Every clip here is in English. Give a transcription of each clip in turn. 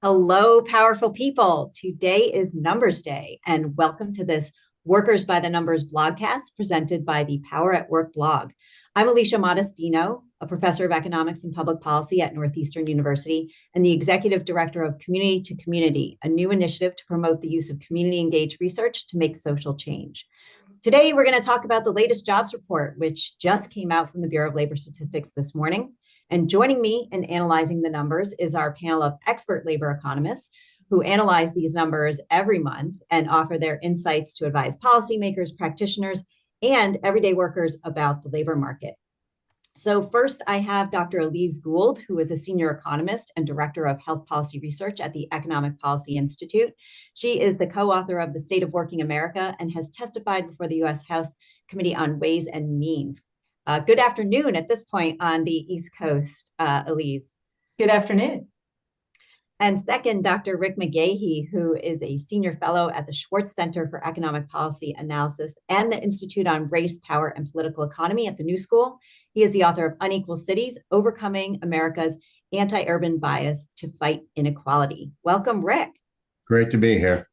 Hello, powerful people. Today is Numbers Day, and welcome to this Workers by the Numbers blogcast presented by the Power at Work blog. I'm Alicia Modestino, a professor of economics and public policy at Northeastern University and the executive director of Community to Community, a new initiative to promote the use of community engaged research to make social change. Today, we're going to talk about the latest jobs report, which just came out from the Bureau of Labor Statistics this morning. And joining me in analyzing the numbers is our panel of expert labor economists who analyze these numbers every month and offer their insights to advise policymakers, practitioners, and everyday workers about the labor market. So first, I have Dr. Elise Gould, who is a senior economist and director of health policy research at the Economic Policy Institute. She is the co-author of The State of Working America and has testified before the U.S. House Committee on Ways and Means. Good afternoon at this point on the East Coast, Elise. Good afternoon. And second, Dr. Rick McGahey, who is a senior fellow at the Schwartz Center for Economic Policy Analysis and the Institute on Race, Power, and Political Economy at the New School. He is the author of Unequal Cities, Overcoming America's Anti-Urban Bias to Fight Inequality. Welcome, Rick. Great to be here.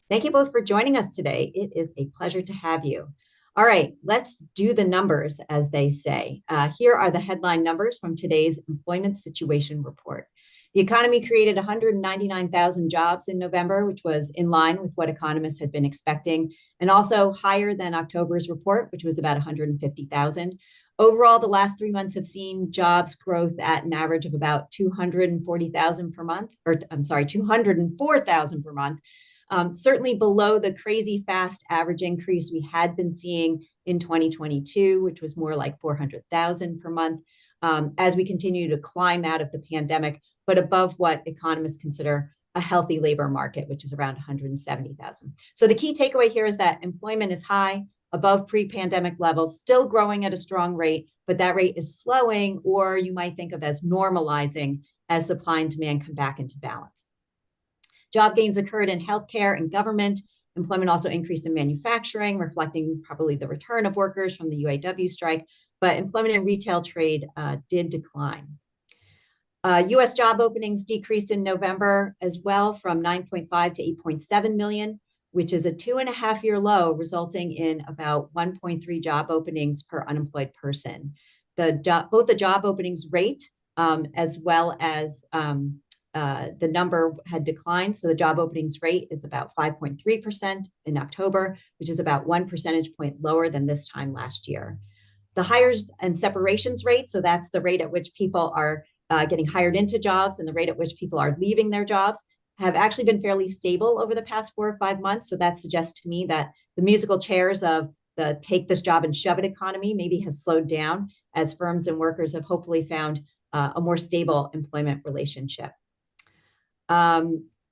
Thank you both for joining us today. It is a pleasure to have you. All right, let's do the numbers, as they say. Here are the headline numbers from today's Employment Situation Report. The economy created 199,000 jobs in November, which was in line with what economists had been expecting, and also higher than October's report, which was about 150,000. Overall, the last 3 months have seen jobs growth at an average of about 240,000 per month, or I'm sorry, 204,000 per month. Certainly below the crazy fast average increase we had been seeing in 2022, which was more like 400,000 per month, as we continue to climb out of the pandemic, but above what economists consider a healthy labor market, which is around 170,000. So the key takeaway here is that employment is high, above pre-pandemic levels, still growing at a strong rate, but that rate is slowing, or you might think of as normalizing as supply and demand come back into balance. Job gains occurred in healthcare and government. Employment also increased in manufacturing, reflecting probably the return of workers from the UAW strike, but employment in retail trade did decline. U.S. job openings decreased in November as well from 9.5 to 8.7 million, which is a 2.5-year low, resulting in about 1.3 job openings per unemployed person. Both the job openings rate as well as the number had declined. So the job openings rate is about 5.3% in October, which is about 1 percentage point lower than this time last year. The hires and separations rate, so that's the rate at which people are getting hired into jobs and the rate at which people are leaving their jobs, have actually been fairly stable over the past 4 or 5 months. So that suggests to me that the musical chairs of the take this job and shove it economy maybe has slowed down as firms and workers have hopefully found a more stable employment relationship.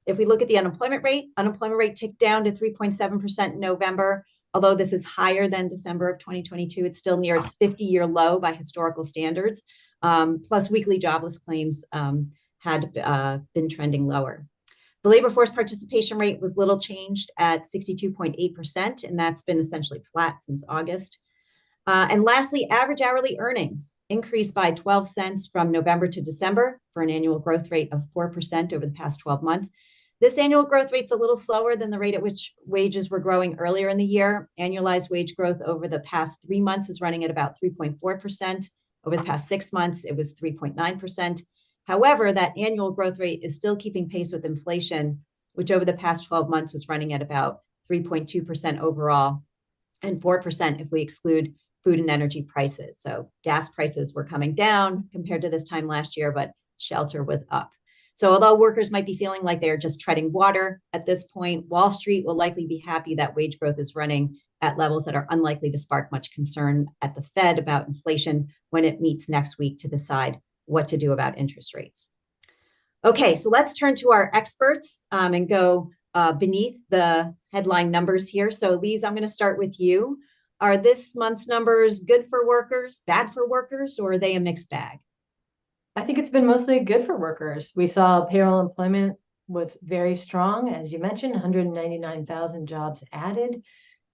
If we look at the unemployment rate ticked down to 3.7% in November. Although this is higher than December of 2022, it's still near its 50-year low by historical standards. Plus, weekly jobless claims had been trending lower. The labor force participation rate was little changed at 62.8%, and that's been essentially flat since August. And lastly, average hourly earnings increased by 12 cents from November to December for an annual growth rate of 4% over the past 12 months. This annual growth rate's a little slower than the rate at which wages were growing earlier in the year. Annualized wage growth over the past 3 months is running at about 3.4%. Over the past 6 months, it was 3.9%. However, that annual growth rate is still keeping pace with inflation, which over the past 12 months was running at about 3.2% overall and 4% if we exclude food and energy prices. So gas prices were coming down compared to this time last year, but shelter was up. So although workers might be feeling like they're just treading water at this point, Wall Street will likely be happy that wage growth is running at levels that are unlikely to spark much concern at the Fed about inflation when it meets next week to decide what to do about interest rates. Okay, so let's turn to our experts and go beneath the headline numbers here. So Elise, I'm going to start with you. Are this month's numbers good for workers, bad for workers, or are they a mixed bag? I think it's been mostly good for workers. We saw payroll employment was very strong, as you mentioned, 199,000 jobs added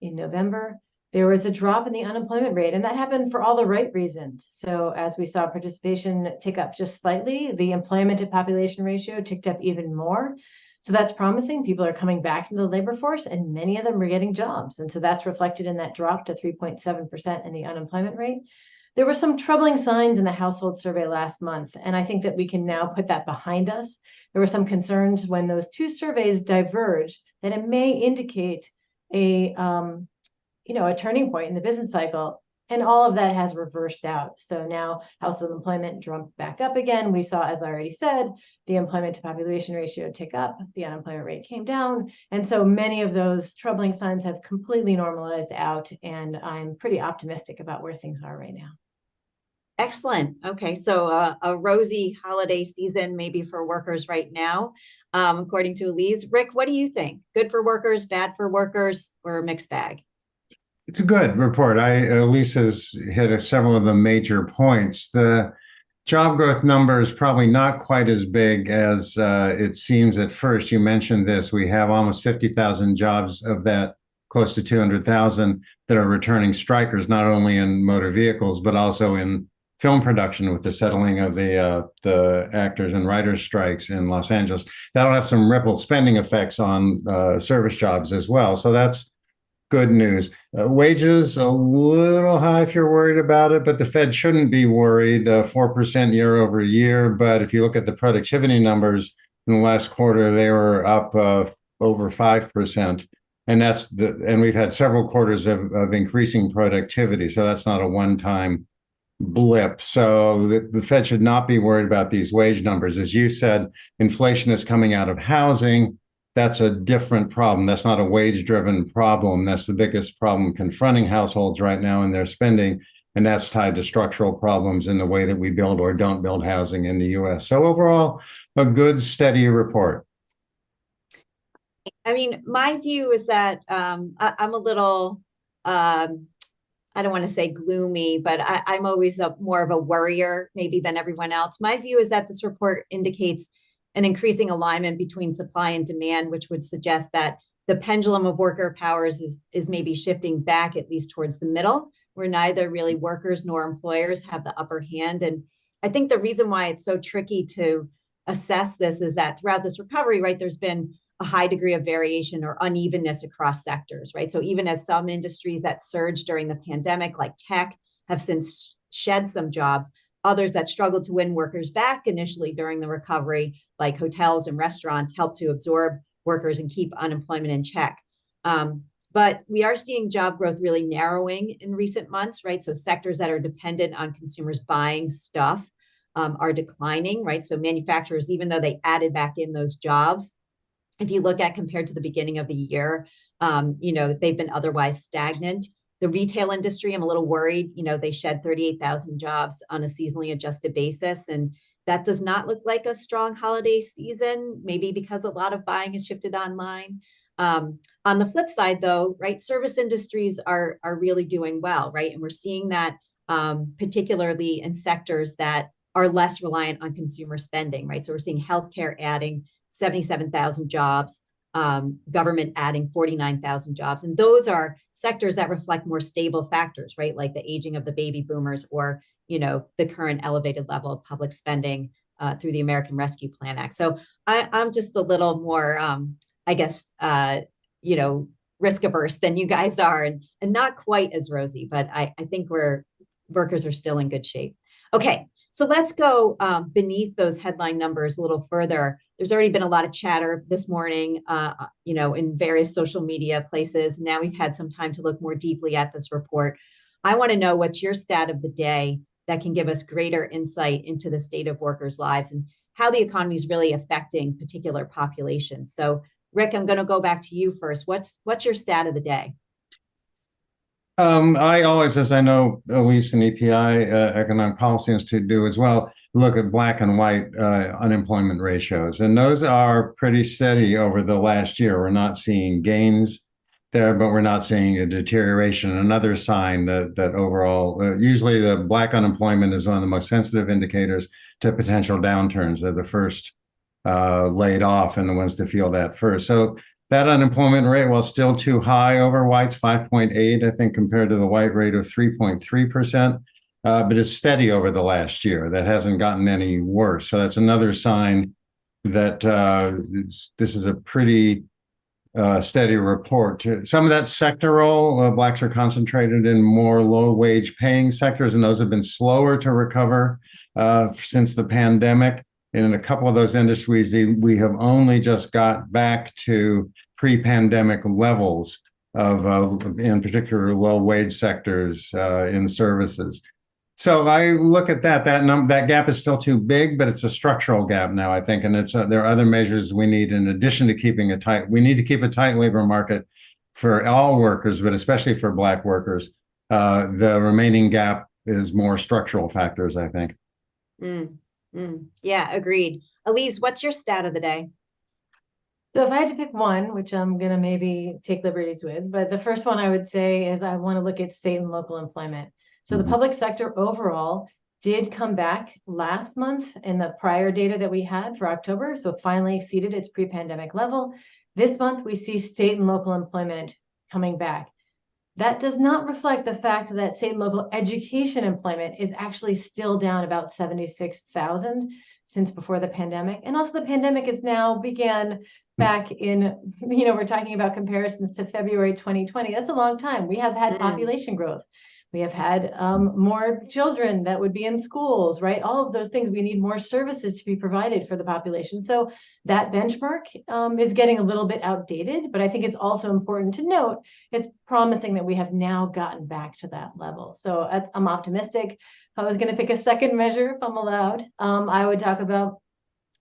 in November. there was a drop in the unemployment rate, and that happened for all the right reasons. So as we saw participation tick up just slightly, the employment to population ratio ticked up even more. So that's promising. People are coming back into the labor force, and many of them are getting jobs. And so that's reflected in that drop to 3.7% in the unemployment rate. There were some troubling signs in the household survey last month, and I think that we can now put that behind us. There were some concerns when those two surveys diverged that it may indicate a a turning point in the business cycle. And all of that has reversed out. So now household employment jumped back up again. We saw, as I already said, the employment to population ratio tick up, the unemployment rate came down. And so many of those troubling signs have completely normalized out. And I'm pretty optimistic about where things are right now. Excellent. Okay, so a rosy holiday season maybe for workers right now, according to Elise. Rick, what do you think? Good for workers, bad for workers, or a mixed bag? It's a good report. Lisa's hit several of the major points. The job growth number is probably not quite as big as it seems at first. You mentioned this. We have almost 50,000 jobs, of that close to 200,000 that are returning strikers, not only in motor vehicles, but also in film production with the settling of the actors and writers strikes in Los Angeles. That'll have some ripple spending effects on service jobs as well. So that's good news. Wages a little high if you're worried about it, but the Fed shouldn't be worried. 4% year over year. But if you look at the productivity numbers in the last quarter, they were up over 5%. And we've had several quarters of increasing productivity. So that's not a one-time blip. So the Fed should not be worried about these wage numbers. As you said, inflation is coming out of housing. That's a different problem. That's not a wage-driven problem. That's the biggest problem confronting households right now in their spending, and that's tied to structural problems in the way that we build or don't build housing in the U.S. So overall, a good, steady report. I mean, my view is that I'm a little, I don't want to say gloomy, but I'm always more of a worrier maybe than everyone else. My view is that this report indicates an increasing alignment between supply and demand, which would suggest that the pendulum of worker powers is maybe shifting back at least towards the middle, where neither really workers nor employers have the upper hand. And I think the reason why it's so tricky to assess this is that throughout this recovery, right, there's been a high degree of variation or unevenness across sectors, right? So even as some industries that surged during the pandemic, like tech, have since shed some jobs, others that struggled to win workers back initially during the recovery, like hotels and restaurants, helped to absorb workers and keep unemployment in check. But we are seeing job growth really narrowing in recent months, right? So sectors that are dependent on consumers buying stuff are declining, right? So manufacturers, even though they added back in those jobs, if you look at compared to the beginning of the year, they've been otherwise stagnant. The retail industry, I'm a little worried. They shed 38,000 jobs on a seasonally adjusted basis. And that does not look like a strong holiday season, maybe because a lot of buying has shifted online. On the flip side, though, right, service industries are really doing well, right? And we're seeing that particularly in sectors that are less reliant on consumer spending, right? So we're seeing healthcare adding 77,000 jobs, government adding 49,000 jobs. And those are sectors that reflect more stable factors, right? Like the aging of the baby boomers or, the current elevated level of public spending through the American Rescue Plan Act. So I'm just a little more, risk averse than you guys are and not quite as rosy, but I think workers are still in good shape. Okay, so let's go beneath those headline numbers a little further. There's already been a lot of chatter this morning, in various social media places. Now we've had some time to look more deeply at this report. I want to know what's your stat of the day that can give us greater insight into the state of workers' lives and how the economy is really affecting particular populations. So, Rick, I'm going to go back to you first. What's your stat of the day? I always, as I know, Elise and EPI, Economic Policy Institute, do as well, look at black and white unemployment ratios. And those are pretty steady over the last year. We're not seeing gains there, but we're not seeing a deterioration. Another sign that overall, usually the black unemployment is one of the most sensitive indicators to potential downturns. They're the first laid off and the ones to feel that first. So That unemployment rate, while still too high over whites, 5.8, I think, compared to the white rate of 3.3%, but it's steady over the last year. That hasn't gotten any worse. So that's another sign that this is a pretty steady report. Some of that sectoral, blacks are concentrated in more low wage paying sectors, and those have been slower to recover since the pandemic. And in a couple of those industries, we have only just got back to pre-pandemic levels of, in particular, low wage sectors in services. So I look at that gap is still too big, but it's a structural gap now, I think, and there are other measures we need in addition to keeping we need to keep a tight labor market for all workers, but especially for Black workers. The remaining gap is more structural factors, I think. Yeah, agreed. Elise, what's your stat of the day? So if I had to pick one, which I'm going to maybe take liberties with, but the first one I would say is I want to look at state and local employment. So the public sector overall did come back last month in the prior data that we had for October. So it finally exceeded its pre-pandemic level. This month, we see state and local employment coming back. That does not reflect the fact that state and local education employment is actually still down about 76,000 since before the pandemic. And also the pandemic is now began back in, we're talking about comparisons to February 2020. That's a long time. We have had population growth. We have had more children that would be in schools, right? All of those things, we need more services to be provided for the population. So that benchmark is getting a little bit outdated, but I think it's also important to note it's promising that we have now gotten back to that level. So I'm optimistic. If I was going to pick a second measure, if I'm allowed, I would talk about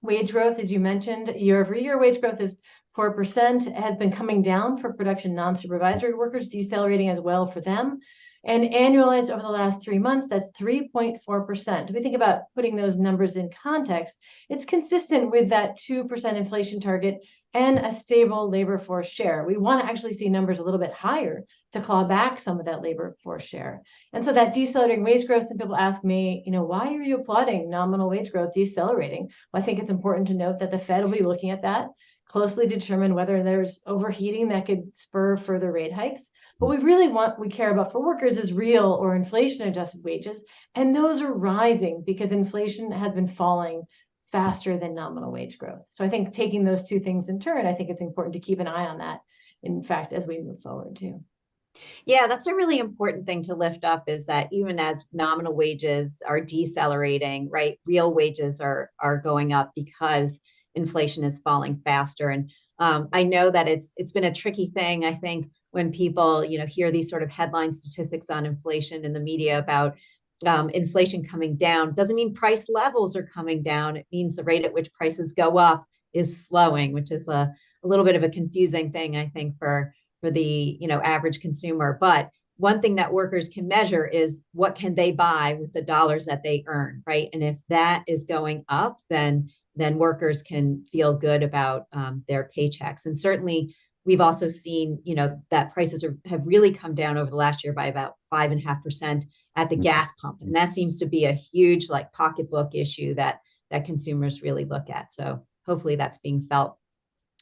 wage growth. As you mentioned, year over year, wage growth is 4%, has been coming down for production non-supervisory workers, decelerating as well for them. And annualized over the last 3 months, that's 3.4%. If we think about putting those numbers in context, it's consistent with that 2% inflation target and a stable labor force share. We want to actually see numbers a little bit higher to claw back some of that labor force share. And so that decelerating wage growth, some people ask me, why are you applauding nominal wage growth decelerating? Well, I think it's important to note that the Fed will be looking at that, closely determine whether there's overheating that could spur further rate hikes. But we care about for workers is real or inflation adjusted wages. And those are rising because inflation has been falling faster than nominal wage growth. So I think taking those two things in turn, I think it's important to keep an eye on that, in fact, as we move forward too. Yeah, that's a really important thing to lift up is that even as nominal wages are decelerating, right, real wages are going up because inflation is falling faster. And I know that it's been a tricky thing. I think when people hear these sort of headline statistics on inflation in the media about inflation coming down, doesn't mean price levels are coming down. It means the rate at which prices go up is slowing, which is a little bit of a confusing thing, I think, for the average consumer. But one thing that workers can measure is what can they buy with the dollars that they earn, right? And if that is going up, then workers can feel good about their paychecks. And certainly, we've also seen that prices have really come down over the last year by about 5.5% at the gas pump, and that seems to be a huge pocketbook issue that consumers really look at. So hopefully, that's being felt.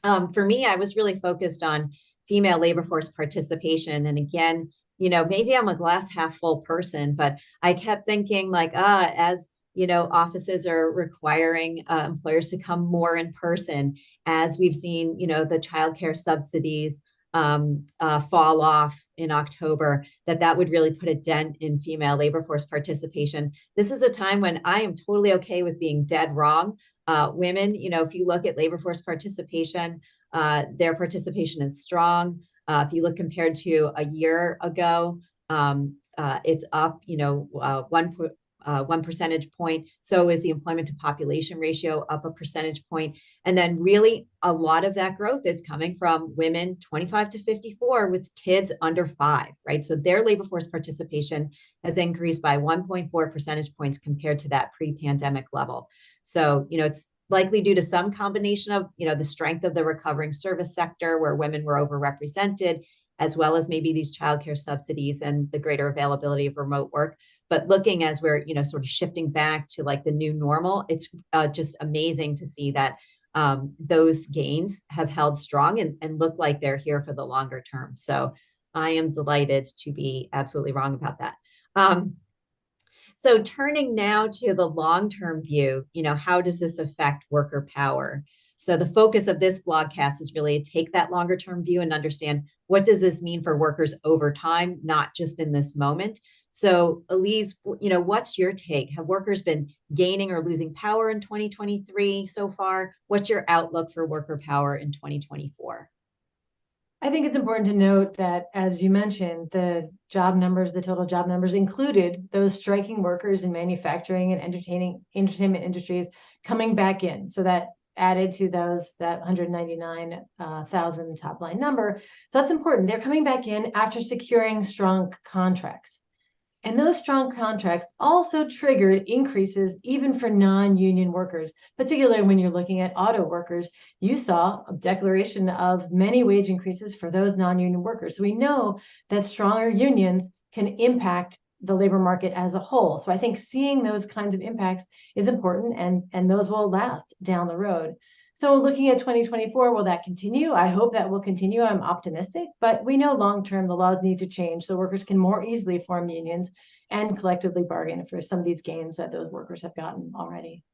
For me, I was really focused on female labor force participation. And again, maybe I'm a glass half full person, but I kept thinking as offices are requiring employers to come more in person, as we've seen, the childcare subsidies fall off in October, that would really put a dent in female labor force participation. This is a time when I am totally okay with being dead wrong. Women, if you look at labor force participation, their participation is strong. If you look compared to a year ago, it's up, 1 percentage point. So is the employment to population ratio up a percentage point. And then really a lot of that growth is coming from women 25 to 54 with kids under 5, right? So their labor force participation has increased by 1.4 percentage points compared to that pre-pandemic level. So, it's likely due to some combination of, the strength of the recovering service sector where women were overrepresented, as well as maybe these childcare subsidies and the greater availability of remote work. But looking as we're, sort of shifting back to the new normal, it's just amazing to see that those gains have held strong and look like they're here for the longer term. So I am delighted to be absolutely wrong about that. So turning now to the long-term view, how does this affect worker power? So the focus of this blogcast is really to take that longer-term view and understand what does this mean for workers over time, not just in this moment. So Elise, what's your take? Have workers been gaining or losing power in 2023 so far? What's your outlook for worker power in 2024? I think it's important to note that, as you mentioned, the job numbers, the total job numbers included those striking workers in manufacturing and entertainment industries coming back in. So that added to that 199,000 top line number. So that's important. They're coming back in after securing strong contracts. And those strong contracts also triggered increases even for non-union workers, particularly when you're looking at auto workers. You saw a declaration of many wage increases for those non-union workers. So we know that stronger unions can impact the labor market as a whole. So I think seeing those kinds of impacts is important, and those will last down the road. So looking at 2024, will that continue? I hope that will continue. I'm optimistic, but we know long-term the laws need to change so workers can more easily form unions and collectively bargain for some of these gains that those workers have gotten already.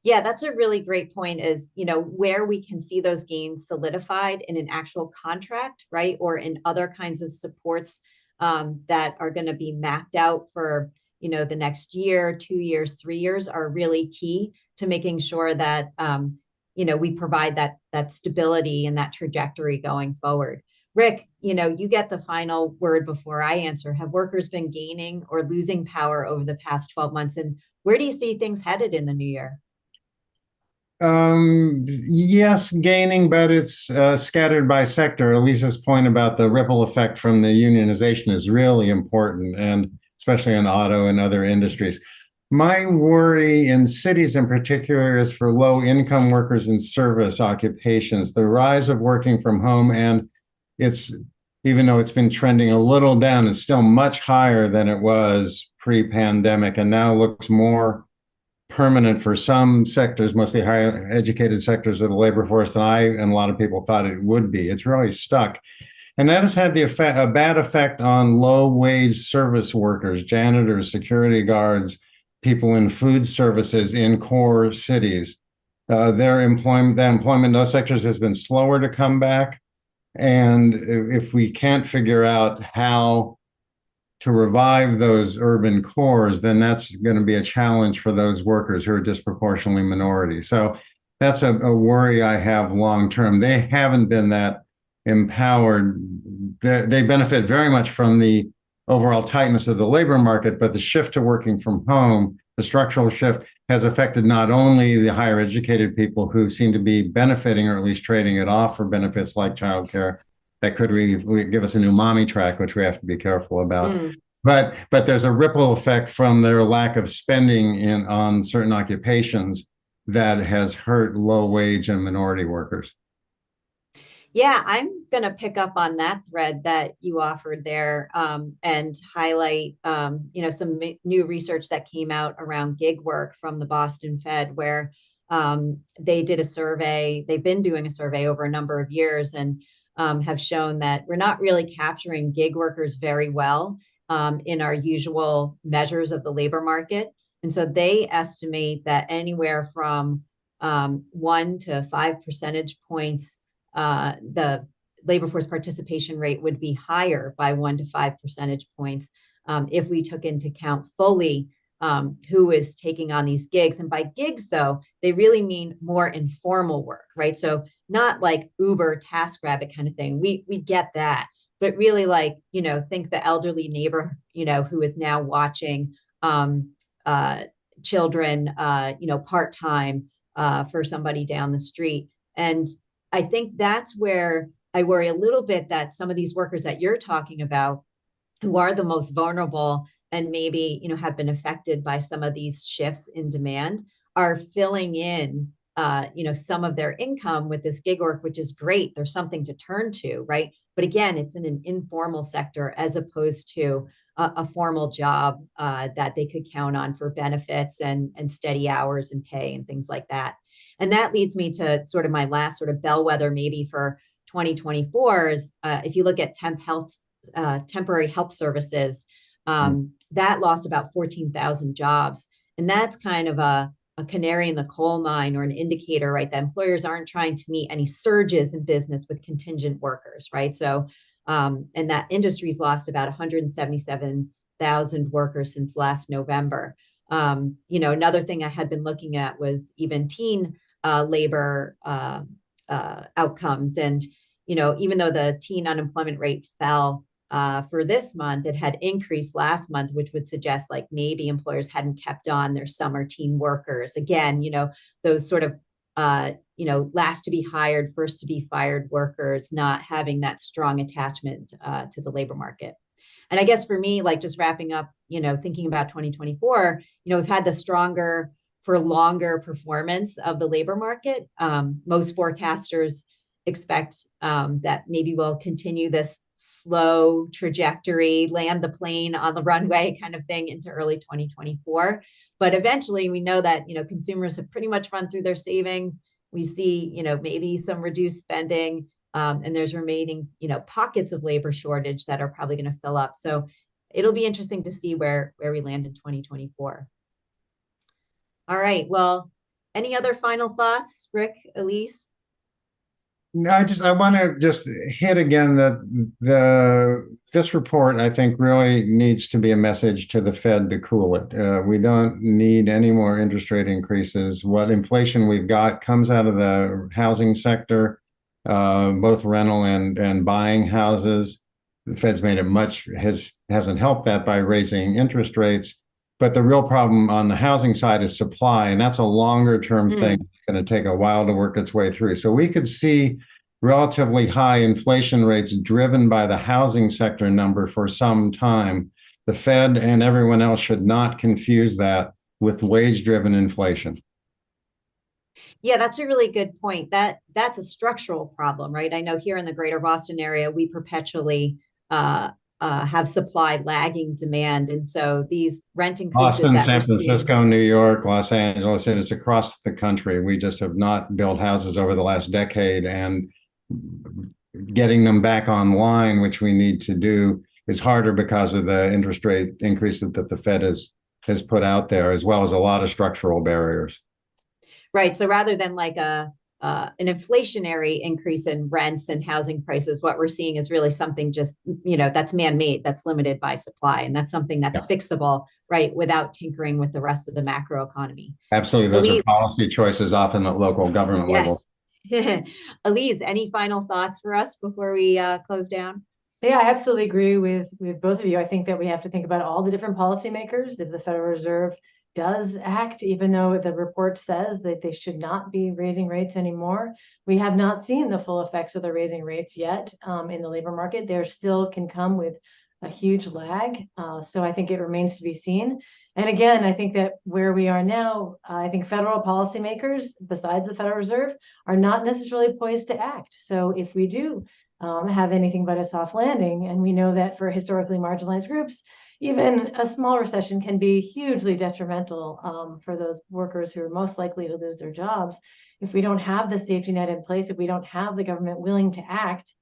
Yeah, that's a really great point is, where we can see those gains solidified in an actual contract, right? Or in other kinds of supports that are going to be mapped out for, the next year, 2 years, 3 years are really key to making sure that, we provide that stability and that trajectory going forward. Rick, you get the final word before I answer. Have workers been gaining or losing power over the past 12 months? And where do you see things headed in the new year? Yes, gaining, but it's scattered by sector. Elisa's point about the ripple effect from the unionization is really important, and especially in auto and other industries. My worry in cities in particular is for low income workers in service occupations, the rise of working from home, and it's even though it's been trending a little down, it's still much higher than it was pre-pandemic, and now looks more permanent for some sectors, mostly higher educated sectors of the labor force, than I and a lot of people thought it would be. It's really stuck. And that has had a bad effect on low wage service workers, janitors, security guards, people in food services in core cities. Their employment in those sectors has been slower to come back. And if we can't figure out how to revive those urban cores, then that's going to be a challenge for those workers who are disproportionately minority. So that's a worry I have long term. They haven't been that empowered. They benefit very much from the overall tightness of the labor market, but the shift to working from home, the structural shift, has affected not only the higher educated people who seem to be benefiting or at least trading it off for benefits like childcare that could really give us a new mommy track, which we have to be careful about. But there's a ripple effect from their lack of spending on certain occupations that has hurt low wage and minority workers. Yeah, I'm going to pick up on that thread that you offered there and highlight, some new research that came out around gig work from the Boston Fed, where they did a survey. They've been doing a survey over a number of years and have shown that we're not really capturing gig workers very well in our usual measures of the labor market. And so they estimate that anywhere from 1 to 5 percentage points, the labor force participation rate would be higher by 1 to 5 percentage points if we took into account fully who is taking on these gigs. And by gigs, though, they really mean more informal work, right? So not like Uber, TaskRabbit kind of thing. We get that, but really like, think the elderly neighbor, who is now watching children, part-time for somebody down the street. And I think that's where I worry a little bit that some of these workers that you're talking about, who are the most vulnerable and maybe, have been affected by some of these shifts in demand, are filling in, some of their income with this gig work, which is great. There's something to turn to, right? But again, it's in an informal sector as opposed to a formal job that they could count on for benefits and steady hours and pay and things like that. And that leads me to sort of my last sort of bellwether maybe for 2024 is if you look at temporary help services, that lost about 14,000 jobs. And that's kind of a canary in the coal mine or an indicator, right? That employers aren't trying to meet any surges in business with contingent workers, right? So, and that industry's lost about 177,000 workers since last November. Another thing I had been looking at was even teen labor outcomes. And, even though the teen unemployment rate fell for this month, it had increased last month, which would suggest like maybe employers hadn't kept on their summer teen workers. Again, those sort of, last to be hired, first to be fired workers, not having that strong attachment to the labor market. And I guess for me, like just wrapping up, thinking about 2024, we've had the stronger for longer performance of the labor market. Most forecasters expect that maybe we'll continue this slow trajectory, land the plane on the runway kind of thing into early 2024. But eventually we know that, consumers have pretty much run through their savings. We see, maybe some reduced spending, and there's remaining, pockets of labor shortage that are probably going to fill up. So it'll be interesting to see where we land in 2024. All right. Well, any other final thoughts, Rick, Elise? No, I want to just hit again that this report I think really needs to be a message to the Fed to cool it. We don't need any more interest rate increases. What inflation we've got comes out of the housing sector, both rental and buying houses. The Fed's made it hasn't helped that by raising interest rates. But the real problem on the housing side is supply, and that's a longer term thing. It's going to take a while to work its way through. So we could see relatively high inflation rates driven by the housing sector number for some time. The Fed and everyone else should not confuse that with wage-driven inflation. Yeah, that's a really good point. That's a structural problem, right? I know here in the greater Boston area, we perpetually have supply lagging demand. And so these rent increases Boston, that San we're seeing, Francisco, New York, Los Angeles, it's across the country. We just have not built houses over the last decade, and getting them back online, which we need to do, is harder because of the interest rate increase that the Fed has put out there, as well as a lot of structural barriers. right? So rather than like an inflationary increase in rents and housing prices, what we're seeing is really something just, that's man-made, that's limited by supply. And that's something that's fixable, right, without tinkering with the rest of the macro economy. Absolutely. Those are policy choices often at local government level. Elise, any final thoughts for us before we close down? Yeah, I absolutely agree with both of you. I think that we have to think about all the different policymakers. If the Federal Reserve does act, even though the report says that they should not be raising rates anymore, we have not seen the full effects of the raising rates yet in the labor market. There still can come with a huge lag. So I think it remains to be seen. And again, I think that where we are now, I think federal policymakers, besides the Federal Reserve, are not necessarily poised to act. So if we do have anything but a soft landing, and we know that for historically marginalized groups, even a small recession can be hugely detrimental for those workers who are most likely to lose their jobs. If we don't have the safety net in place, if we don't have the government willing to act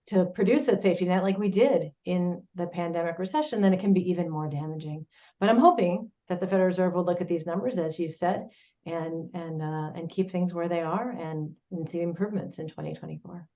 to produce that safety net like we did in the pandemic recession, then it can be even more damaging. But I'm hoping that the Federal Reserve will look at these numbers, as you said, and keep things where they are and see improvements in 2024.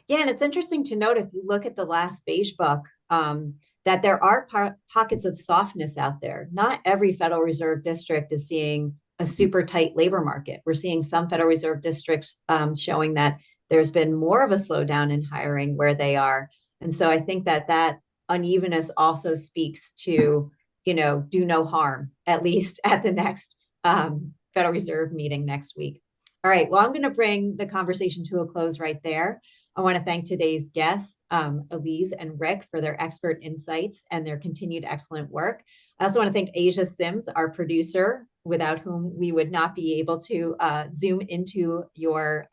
Yeah, and it's interesting to note, if you look at the last beige book, that there are pockets of softness out there. Not every Federal Reserve district is seeing a super tight labor market. We're seeing some Federal Reserve districts showing that there's been more of a slowdown in hiring where they are. And so I think that unevenness also speaks to, do no harm, at least at the next Federal Reserve meeting next week. All right, well, I'm going to bring the conversation to a close right there. I want to thank today's guests, Elise and Rick, for their expert insights and their continued excellent work. I also want to thank Asia Sims, our producer, without whom we would not be able to zoom into your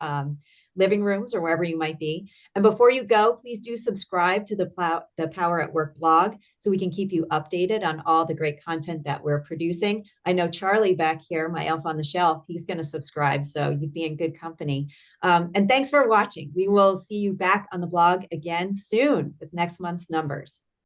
living rooms or wherever you might be. And before you go, please do subscribe to the Power at Work blog so we can keep you updated on all the great content that we're producing. I know Charlie back here, my elf on the shelf, he's going to subscribe, so you'd be in good company. And thanks for watching. We will see you back on the blog again soon with next month's numbers.